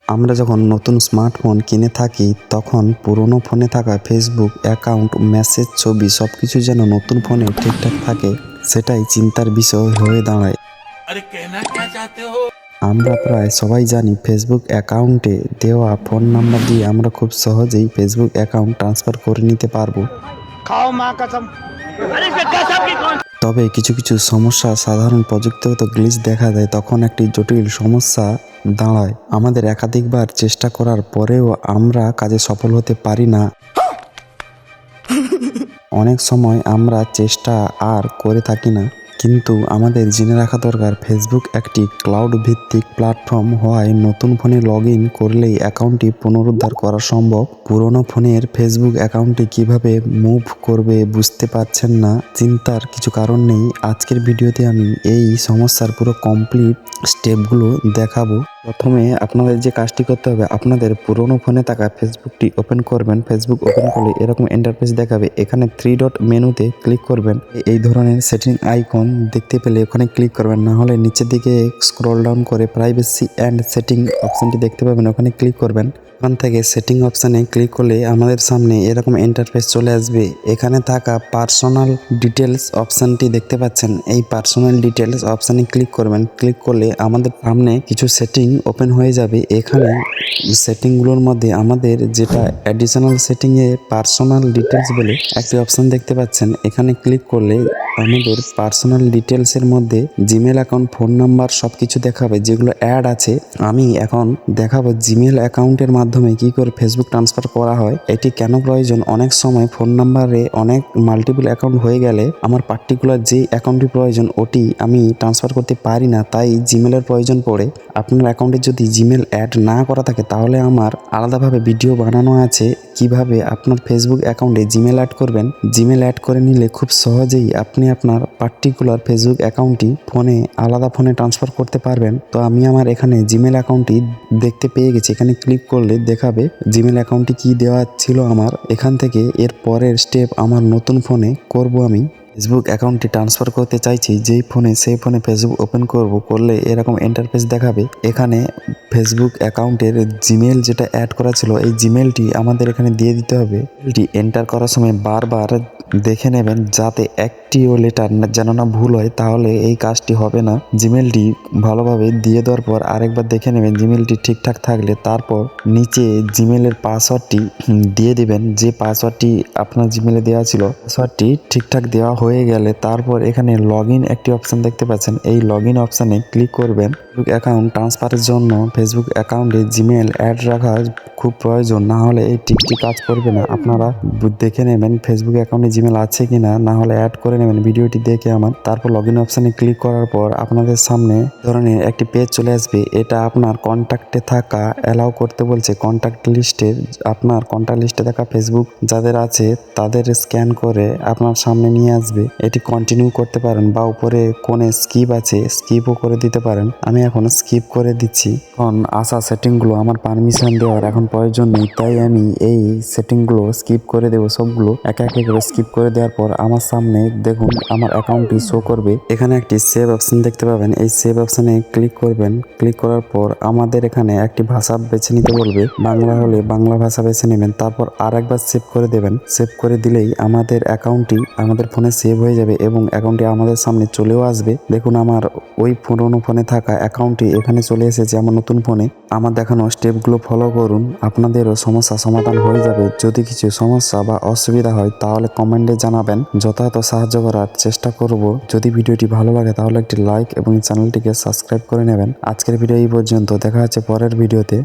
আমরা যখন নতুন স্মার্টফোন কিনে থাকি তখন পুরনো ফোনে থাকা ফেসবুক অ্যাকাউন্ট, মেসেজ, ছবি সবকিছু যেন নতুন ফোনে ঠিকঠাক থাকে, সেটাই চিন্তার বিষয় হয়ে দাঁড়ায়। আমরা প্রায় সবাই জানি ফেসবুক অ্যাকাউন্টে দেওয়া ফোন নাম্বার দিয়ে আমরা খুব সহজেই ফেসবুক অ্যাকাউন্ট ট্রান্সফার করে নিতে পারবো। তবে কিছু কিছু সমস্যা, সাধারণ প্রযুক্তিগত গ্লিচ দেখা দেয়, তখন একটি জটিল সমস্যা দাঁড়ায়। আমাদের একাধিকবার চেষ্টা করার পরেও আমরা কাজে সফল হতে পারি না। অনেক সময় আমরা চেষ্টা আর করে থাকি না, কিন্তু আমাদের জেনে রাখা দরকার ফেসবুক একটি ক্লাউড ভিত্তিক প্ল্যাটফর্ম হওয়ায় নতুন ফোনে লগ ইন করলেই অ্যাকাউন্টটি পুনরুদ্ধার করা সম্ভব। পুরনো ফোনের ফেসবুক অ্যাকাউন্টটি কিভাবে মুভ করবে বুঝতে পারছেন না, চিন্তার কিছু কারণ নেই। আজকের ভিডিওতে আমি এই সমস্যার পুরো কমপ্লিট স্টেপগুলো দেখাবো। প্রথমে আপনাদের যে কাজটি করতে হবে, আপনাদের পুরনো ফোনে থাকা ফেসবুকটি ওপেন করবেন। ফেসবুক ওপেন করলে এরকম ইন্টারফেস দেখাবে। এখানে 3 ডট মেনুতে ক্লিক করবেন। এই ধরনের সেটিং আইকন দেখতে পেলে ওখানে ক্লিক করবেন, না হলে নিচের দিকে স্ক্রল ডাউন করে প্রাইভেসি অ্যান্ড সেটিং অপশানটি দেখতে পাবেন, ওখানে ক্লিক করবেন। ওখান থেকে সেটিং অপশানে ক্লিক করলে আমাদের সামনে এরকম ইন্টারফেস চলে আসবে। এখানে থাকা পার্সোনাল ডিটেলস অপশানটি দেখতে পাচ্ছেন, এই পার্সোনাল ডিটেলস অপশানে ক্লিক করবেন। ক্লিক করলে আমাদের সামনে কিছু সেটিং ওপেন হয়ে যাবে। এখানে সেটিংগুলোর মধ্যে আমাদের যেটা অ্যাডিশনাল সেটিংয়ে পার্সোনাল ডিটেলস বলে একটি অপশান দেখতে পাচ্ছেন, এখানে ক্লিক করলে আমাদের পার্সোনাল ডিটেলসের মধ্যে জিমেল অ্যাকাউন্ট, ফোন নাম্বার সব কিছু দেখাবে যেগুলো অ্যাড আছে। আমি এখন দেখাবো জিমেল অ্যাকাউন্টের মাধ্যমে কি করে ফেসবুক ট্রান্সফার করা হয়, এটি কেন প্রয়োজন। অনেক সময় ফোন নাম্বারে অনেক মাল্টিপল অ্যাকাউন্ট হয়ে গেলে আমার পার্টিকুলার যে অ্যাকাউন্টটি প্রয়োজন ওটি আমি ট্রান্সফার করতে পারি না, তাই জিমেলের প্রয়োজন পড়ে। আপনার অ্যাকাউন্টে যদি জিমেল অ্যাড না করা থাকে তাহলে আমার আলাদাভাবে ভিডিও বানানো আছে কিভাবে আপনার ফেসবুক অ্যাকাউন্টে জিমেল অ্যাড করবেন। জিমেল অ্যাড করে নিলে খুব সহজেই আপনি আপনার পার্টিকুলার ফেসবুক অ্যাকাউন্টটি আলাদা ফোনে ট্রান্সফার করতে পারবেন। তো আমি আমার এখানে জিমেল অ্যাকাউন্টটি দেখতে পেয়ে গেছি। এখানে ক্লিক করলে দেখাবে জিমেল অ্যাকাউন্টটি কি দেওয়া ছিল আমার। এখান থেকে এর পরের স্টেপ আমার নতুন ফোনে করব। আমি ফেসবুক অ্যাকাউন্টটি ট্রান্সফার করতে চাইছি যেই ফোনে, সেই ফোনে ফেসবুক ওপেন করলে এরকম ইন্টারফেস দেখাবে। এখানে ফেসবুক অ্যাকাউন্টের জিমেল যেটা অ্যাড করা ছিল এই জিমেলটি আমাদের এখানে দিয়ে দিতে হবে। এটি এন্টার করার সময় বারবার দেখে নেবেন যাতে একটিও লেটার যেন না ভুল হয়, তাহলে এই কাজটি হবে না। জিমেলটি ভালোভাবে দিয়ে দেওয়ার পর আরেকবার দেখে নেবেন জিমেলটি ঠিকঠাক থাকলে তারপর নিচে জিমেলের পাসওয়ার্ডটি দিয়ে দিবেন। যে পাসওয়ার্ডটি আপনার জিমেলে দেওয়া ছিল পাসওয়ার্ডটি ঠিকঠাক দেওয়া হয়ে গেলে তারপর এখানে লগ ইন একটি অপশান দেখতে পাচ্ছেন, এই লগ ইন অপশানে ক্লিক করবেন। ফেসবুক অ্যাকাউন্ট ট্রান্সফারের জন্য ফেসবুক অ্যাকাউন্টে জিমেল অ্যাড রাখা খুব প্রয়োজন, না হলে এই টিপটি কাজ করবে না। আপনারা দেখে নেবেন ফেসবুক অ্যাকাউন্টে জিমেল আছে কিনা, না হলে অ্যাড করে নেবেন ভিডিওটি দেখে আমার। তারপর লগ ইন অপশানে ক্লিক করার পর আপনাদের সামনে ধরনের একটি পেজ চলে আসবে। এটা আপনার কন্ট্যাক্টে থাকা অ্যালাউ করতে বলছে। কন্ট্যাক্ট লিস্টে আপনার কন্ট্যাক্ট লিস্টে থাকা ফেসবুক যাদের আছে তাদের স্ক্যান করে আপনার সামনে নিয়ে আসবে। এটি কন্টিনিউ করতে পারেন বা উপরে কোণে স্কিপ আছে, স্কিপও করে দিতে পারেন। আমি এখন স্কিপ করে দিচ্ছি। এখন আসা সেটিংগুলো আমার পারমিশন দেওয়ার এখন প্রয়োজন নেই, তাই আমি এই সেটিংগুলো স্কিপ করে দেবো। সবগুলো একে একে করে স্কিপ করে দেওয়ার পর আমার সামনে দেখুন আমার অ্যাকাউন্টটি শো করবে। এখানে একটি সেভ অপশন দেখতে পাবেন, এই সেভ অপশানে ক্লিক করবেন। ক্লিক করার পর আমাদের এখানে একটি ভাষা বেছে নিতে বলবে, বাংলা হলে বাংলা ভাষা বেছে নেবেন। তারপর আরেকবার সেভ করে দেবেন। সেভ করে দিলেই আমাদের অ্যাকাউন্টটি আমাদের ফোনে সেভ হয়ে যাবে এবং অ্যাকাউন্টটি আমাদের সামনে চলেও আসবে। দেখুন আমার ওই পুরনো ফোনে থাকা অ্যাকাউন্টটি এখানে চলে এসেছে আমার নতুন ফোনে। আমার দেখানো স্টেপগুলো ফলো করুন, আপনাদেরও সমস্যা সমাধান হয়ে যাবে। যদি কিছু সমস্যা বা অসুবিধা হয় তাহলে কমেন্টে জানাবেন, যথাযথ সাহায্য করার চেষ্টা করব। যদি ভিডিওটি ভালো লাগে তাহলে একটি লাইক এবং চ্যানেলটিকে সাবস্ক্রাইব করে নেবেন। আজকের ভিডিও এই পর্যন্ত, দেখা হচ্ছে পরের ভিডিওতে।